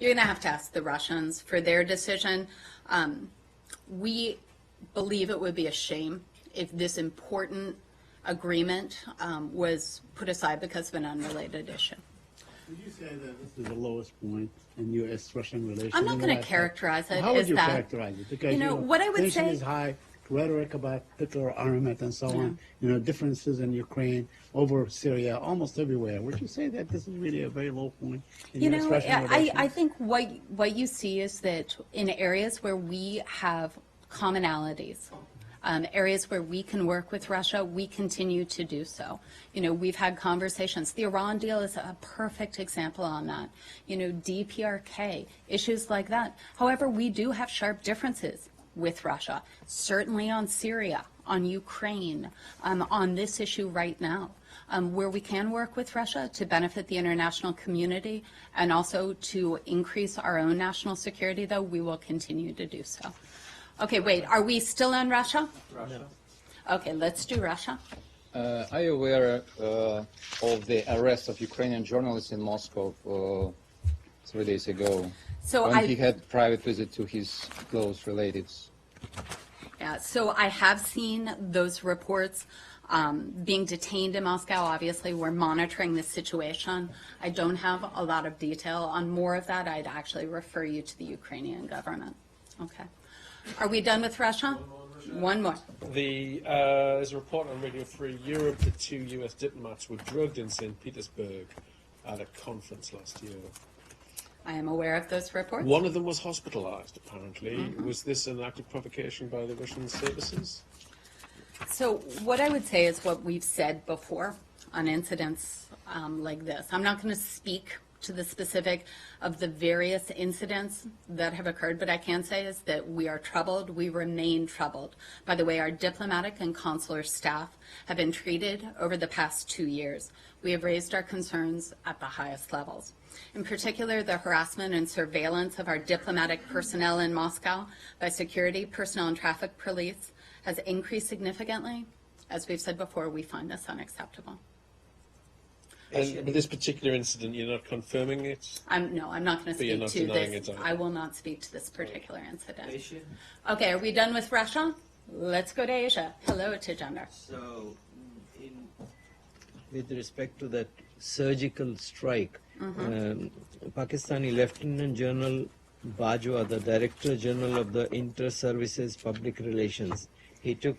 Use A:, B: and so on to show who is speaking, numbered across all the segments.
A: You're going to have to ask the Russians for their decision. We believe it would be a shame if this important agreement was put aside because of an unrelated issue.
B: Would you say that this is the lowest point in U.S.-Russian relations?
A: I'm not going to characterize it as that.
B: How would you characterize it? Because,
A: what I would
B: tension
A: say
B: is high, rhetoric about nuclear armament and so on, differences in Ukraine, over Syria, almost everywhere. Would you say that this is really a very low point in U.S.-Russian relations?
A: I think what you see is that in areas where we have commonalities, areas where we can work with Russia, we continue to do so. We've had conversations. The Iran deal is a perfect example on that. DPRK, issues like that. However, we do have sharp differences with Russia, certainly on Syria, on Ukraine, on this issue right now. Where we can work with Russia to benefit the international community and also to increase our own national security, though, we will continue to do so. Okay, wait, are we still on Russia?
C: Russia.
A: Okay, let's do Russia.
C: Are you aware of the arrest of Ukrainian journalist in Moscow 3 days ago when he had a private visit to his close relatives?
A: Yeah, so I have seen those reports being detained in Moscow. Obviously, we're monitoring the situation. I don't have a lot of detail on more of that. I'd actually refer you to the Ukrainian government. Okay. Are we done with Russia? One more.
D: There's a report on Radio Free Europe that 2 U.S. diplomats were drugged in St. Petersburg at a conference last year.
A: I am aware of those reports.
D: One of them was hospitalized, apparently. Was this an act of provocation by the Russian services?
A: So what I would say is what we've said before on incidents like this. I'm not going to speak to the specific of the various incidents that have occurred, but I can say is that we are troubled, we remain troubled by the way our diplomatic and consular staff have been treated over the past 2 years. We have raised our concerns at the highest levels. In particular, the harassment and surveillance of our diplomatic personnel in Moscow by security personnel and traffic police has increased significantly. As we've said before, we find this unacceptable.
D: And with this particular incident, you're not confirming it?
A: No, I'm not going to speak to this. I will not speak to this particular incident. Asia? Okay, are we done with Russia? Let's go to Asia. Hello, Tejender.
E: So, with respect to that surgical strike, Pakistani Lieutenant General Bajwa, the Director General of the Inter-Services Public Relations, he took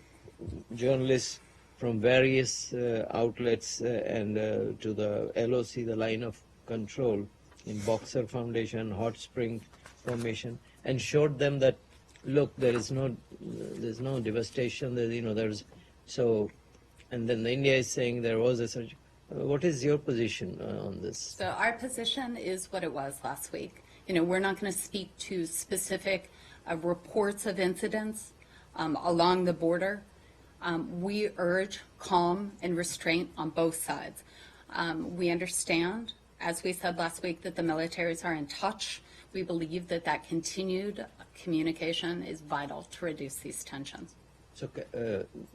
E: journalists from various outlets and to the LOC, the line of control, in Boxer Foundation, Hot Spring Formation, and showed them that, look, there's no devastation. There's so, and then India is saying there was a surge. What is your position on this?
A: So our position is what it was last week. We're not going to speak to specific reports of incidents along the border. We urge calm and restraint on both sides. We understand, as we said last week, that the militaries are in touch. We believe that continued communication is vital to reduce these tensions.
E: So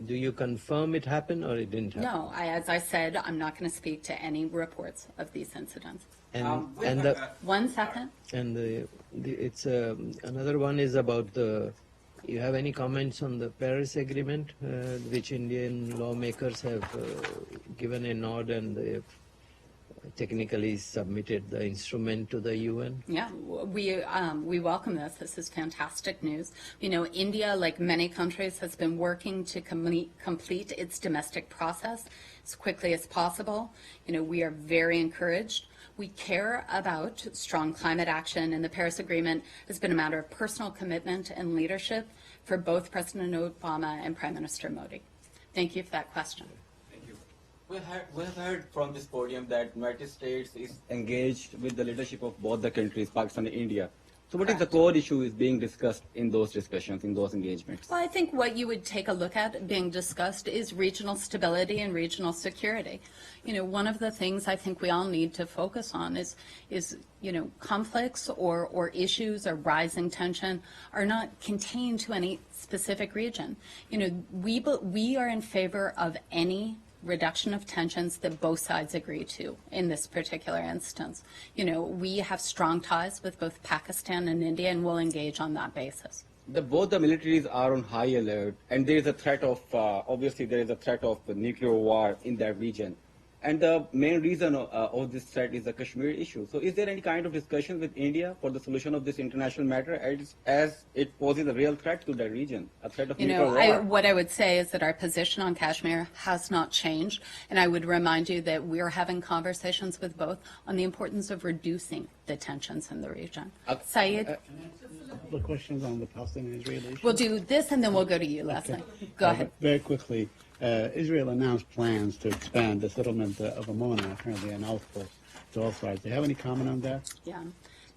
E: do you confirm it happened or it didn't happen?
A: No, as I said, I'm not going to speak to any reports of these incidents.
E: And,
A: one second.
E: And it's another one is about the. You have any comments on the Paris Agreement, which Indian lawmakers have given a nod and they have technically submitted the instrument to the UN?
A: Yeah, we welcome this. This is fantastic news. India, like many countries, has been working to complete its domestic process as quickly as possible. We are very encouraged. We care about strong climate action, and the Paris Agreement has been a matter of personal commitment and leadership for both President Obama and Prime Minister Modi. Thank you for that question.
F: Thank you. We have heard from this podium that United States is engaged with the leadership of both the countries, Pakistan and India. So what is the core issue is being discussed in those discussions, in those engagements?
A: Well, I think what you would take a look at being discussed is regional stability and regional security. One of the things I think we all need to focus on is conflicts or issues or rising tension are not contained to any specific region. We are in favor of any reduction of tensions that both sides agree to in this particular instance. We have strong ties with both Pakistan and India, and we'll engage on that basis.
F: Both the militaries are on high alert, and there is a threat of, obviously there is a threat of nuclear war in that region. And the main reason of this threat is the Kashmir issue. So is there any kind of discussion with India for the solution of this international matter as it poses a real threat to that region, a threat of nuclear war?
A: What I would say is that our position on Kashmir has not changed. And I would remind you that we're having conversations with both on the importance of reducing the tensions in the region. Saeed?
B: The questions on the Palestinian-Israeli issue.
A: We'll do this and then we'll go to you, Leslie.
B: Okay.
A: Go ahead.
B: Very quickly, Israel announced plans to expand the settlement of Amona, apparently an outpost, to all sides. Do you have any comment on that?
A: Yeah.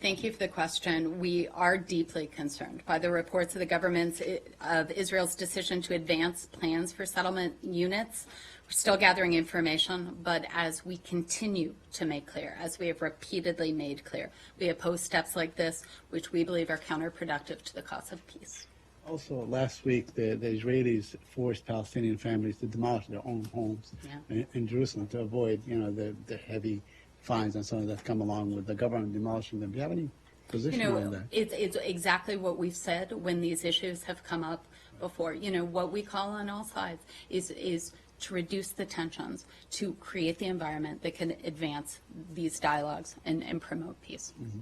A: Thank you for the question. We are deeply concerned by the reports of the government of Israel's decision to advance plans for settlement units. We're still gathering information, but as we continue to make clear, as we have repeatedly made clear, we oppose steps like this, which we believe are counterproductive to the cause of peace.
B: Also, last week, the Israelis forced Palestinian families to demolish their own homes in Jerusalem to avoid, the heavy fines and so on that come along with the government demolishing them. Do you have any position on that?
A: It's exactly what we've said when these issues have come up before. What we call on all sides is to reduce the tensions, to create the environment that can advance these dialogues and promote peace. Mm-hmm.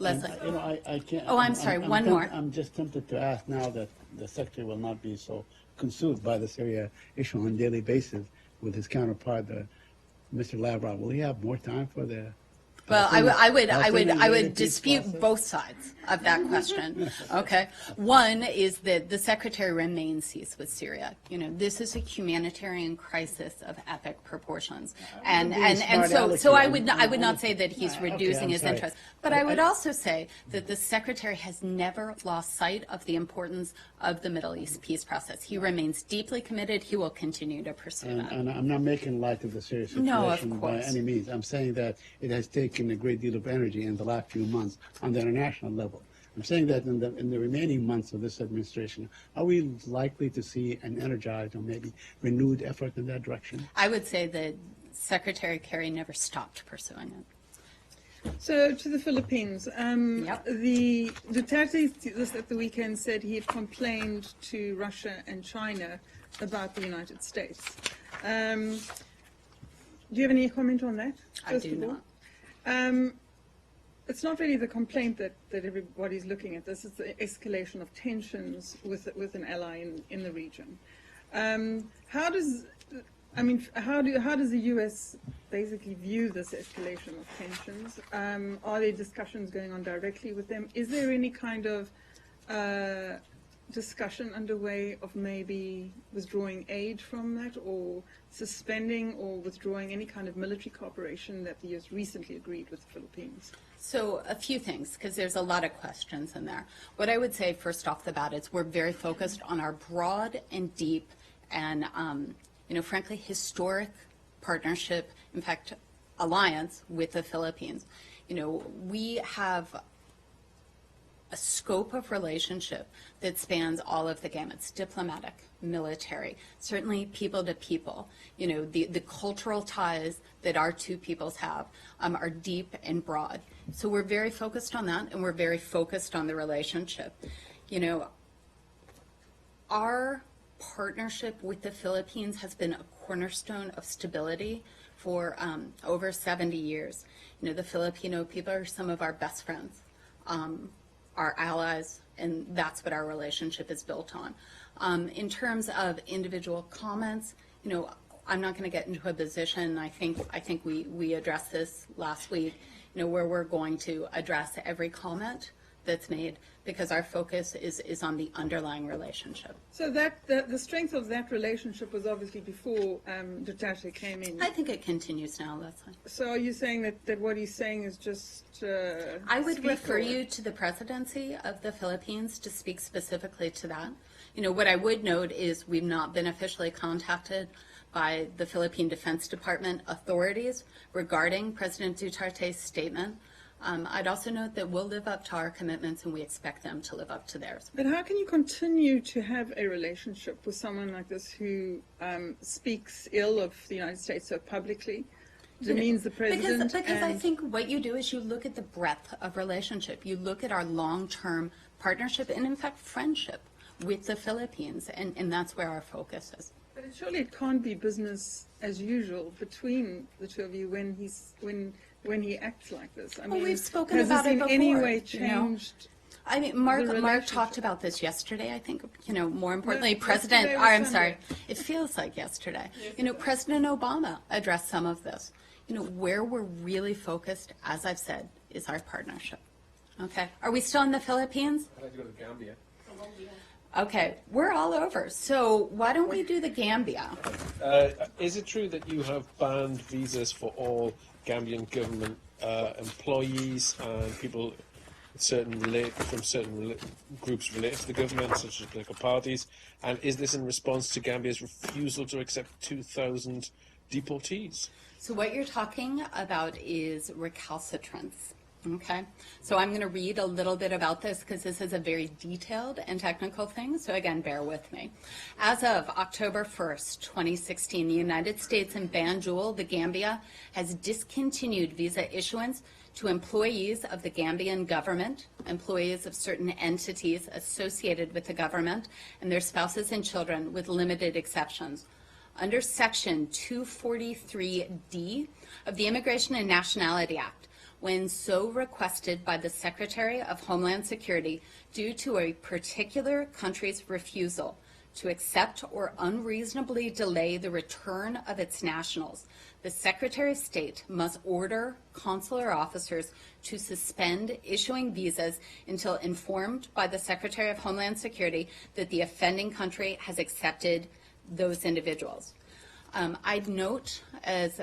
A: Leslie.
B: And, I can't.
A: I'm sorry, one more.
B: I'm just tempted to ask now that the Secretary will not be so consumed by the Syria issue on a daily basis with his counterpart, Mr. Lavrov. Will he have more time for the...
A: Well, I would dispute both sides of that question. Okay, one is that the Secretary remains seized with Syria. This is a humanitarian crisis of epic proportions, and so I would not say that he's reducing his interest, but I would also say that the Secretary has never lost sight of the importance of the Middle East peace process. He remains deeply committed. He will continue to pursue that.
B: And I'm not making light of the Syria situation
A: No, of course.
B: by any means. I'm saying that it has taken a great deal of energy in the last few months on the international level. I'm saying that in the remaining months of this administration, are we likely to see an energized or maybe renewed effort in that direction?
A: I would say that Secretary Kerry never stopped pursuing it.
G: So to the Philippines,
A: Yep.
G: the Duterte this at the weekend said he had complained to Russia and China about the United States. Do you have any comment on that?
A: I do not.
G: It's not really the complaint that everybody's looking at. This is the escalation of tensions with an ally in the region. How does the U.S. basically view this escalation of tensions? Are there discussions going on directly with them? Is there any kind of discussion underway of maybe withdrawing aid from that, or suspending or withdrawing any kind of military cooperation that the U.S. recently agreed with the Philippines?
A: So a few things, because there's a lot of questions in there. What I would say first off the bat is we're very focused on our broad and deep and, frankly, historic partnership, in fact, alliance with the Philippines. We have a scope of relationship that spans all of the gamuts: diplomatic, military, certainly people to people. The cultural ties that our two peoples have are deep and broad. So we're very focused on that, and we're very focused on the relationship. Our partnership with the Philippines has been a cornerstone of stability for over 70 years. The Filipino people are some of our best friends, our allies, and that's what our relationship is built on. In terms of individual comments, I'm not going to get into a position. I think we addressed this last week, where we're going to address every comment that's made, because our focus is on the underlying relationship.
G: So the strength of that relationship was obviously before Duterte came in.
A: I think it continues now, Leslie.
G: So are you saying that what he's saying is just
A: I would refer you to the presidency of the Philippines to speak specifically to that. What I would note is we've not been officially contacted by the Philippine Defense Department authorities regarding President Duterte's statement. I'd also note that we'll live up to our commitments and we expect them to live up to theirs.
G: But how can you continue to have a relationship with someone like this who speaks ill of the United States so publicly, demeans the president?
A: Because I think what you do is you look at the breadth of relationship. You look at our long-term partnership and, in fact, friendship with the Philippines, and that's where our focus is.
G: But surely it can't be business as usual between the two of you when he acts like this. I mean,
A: we've spoken
G: has
A: about
G: this
A: it before.
G: in any way
A: you know?
G: changed?
A: I mean, Mark talked about this yesterday, I think, more importantly,
G: No,
A: President,
G: yesterday was
A: I'm
G: Sunday.
A: sorry, it feels like yesterday. President Obama addressed some of this. Where we're really focused, as I've said, is our partnership. Okay. Are we still in the Philippines?
D: I'd like to go to Gambia.
A: Okay. We're all over. So why don't we do the Gambia?
D: Is it true that you have banned visas for all Gambian government employees and people from certain groups related to the government, such as political parties? And is this in response to Gambia's refusal to accept 2,000 deportees?
A: So what you're talking about is recalcitrance. Okay, so I'm going to read a little bit about this because this is a very detailed and technical thing, so again, bear with me. As of October 1st, 2016, the United States and Banjul, the Gambia, has discontinued visa issuance to employees of the Gambian government, employees of certain entities associated with the government, and their spouses and children, with limited exceptions. Under Section 243D of the Immigration and Nationality Act, when so requested by the Secretary of Homeland Security due to a particular country's refusal to accept or unreasonably delay the return of its nationals, the Secretary of State must order consular officers to suspend issuing visas until informed by the Secretary of Homeland Security that the offending country has accepted those individuals. I'd note as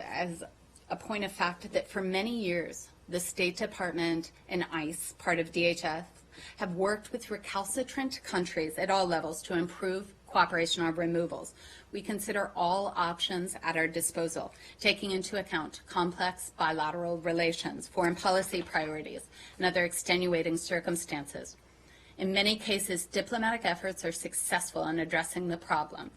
A: a point of fact that for many years, the State Department and ICE, part of DHS, have worked with recalcitrant countries at all levels to improve cooperation on removals. We consider all options at our disposal, taking into account complex bilateral relations, foreign policy priorities, and other extenuating circumstances. In many cases, diplomatic efforts are successful in addressing the problem.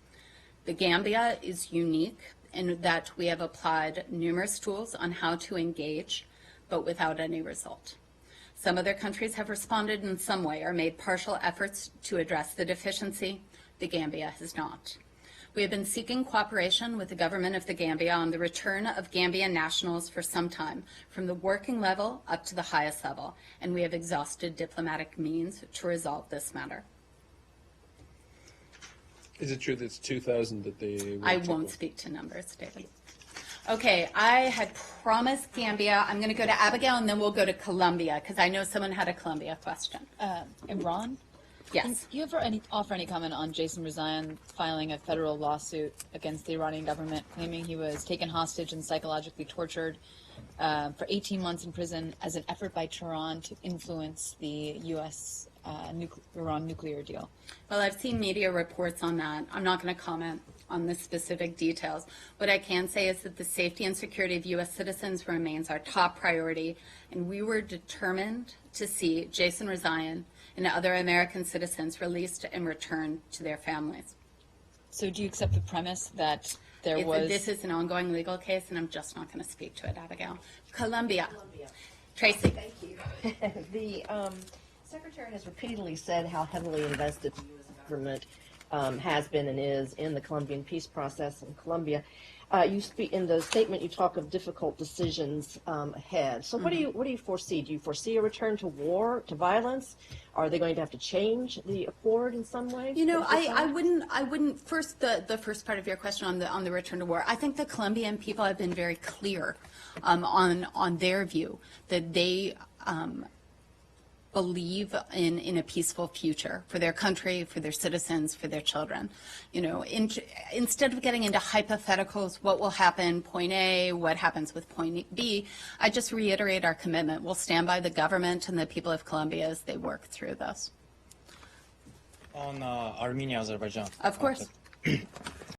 A: The Gambia is unique in that we have applied numerous tools on how to engage, but without any result. Some other countries have responded in some way or made partial efforts to address the deficiency. The Gambia has not. We have been seeking cooperation with the government of the Gambia on the return of Gambian nationals for some time, from the working level up to the highest level, and we have exhausted diplomatic means to resolve this matter.
D: Is it true that it's 2,000 that they...
A: I won't speak to numbers, David. Okay, I had promised Gambia. I'm going to go to Abigail, and then we'll go to Colombia, because I know someone had a Colombia question.
H: Iran?
A: Yes.
H: Do you offer any comment on Jason Rezaian filing a federal lawsuit against the Iranian government, claiming he was taken hostage and psychologically tortured for 18 months in prison as an effort by Tehran to influence the U.S. Iran nuclear deal?
A: Well, I've seen media reports on that. I'm not going to comment on the specific details. What I can say is that the safety and security of U.S. citizens remains our top priority, and we were determined to see Jason Rezaian and other American citizens released and returned to their families.
H: So do you accept the premise that
A: This is an ongoing legal case, and I'm just not going to speak to it, Abigail. Colombia. Tracy.
I: Thank you. The Secretary has repeatedly said how heavily invested the U.S. government has been and is in the Colombian peace process in Colombia. You speak in the statement. You talk of difficult decisions ahead. So, what do you foresee? Do you foresee a return to war, to violence? Are they going to have to change the accord in some way?
A: You know, I wouldn't. First, the first part of your question on the return to war. I think the Colombian people have been very clear on their view that they believe in a peaceful future for their country, for their citizens, for their children. You know, instead of getting into hypotheticals, what will happen, point A, what happens with point B, I just reiterate our commitment. We'll stand by the government and the people of Colombia as they work through this.
J: On Armenia, Azerbaijan.
A: Of course.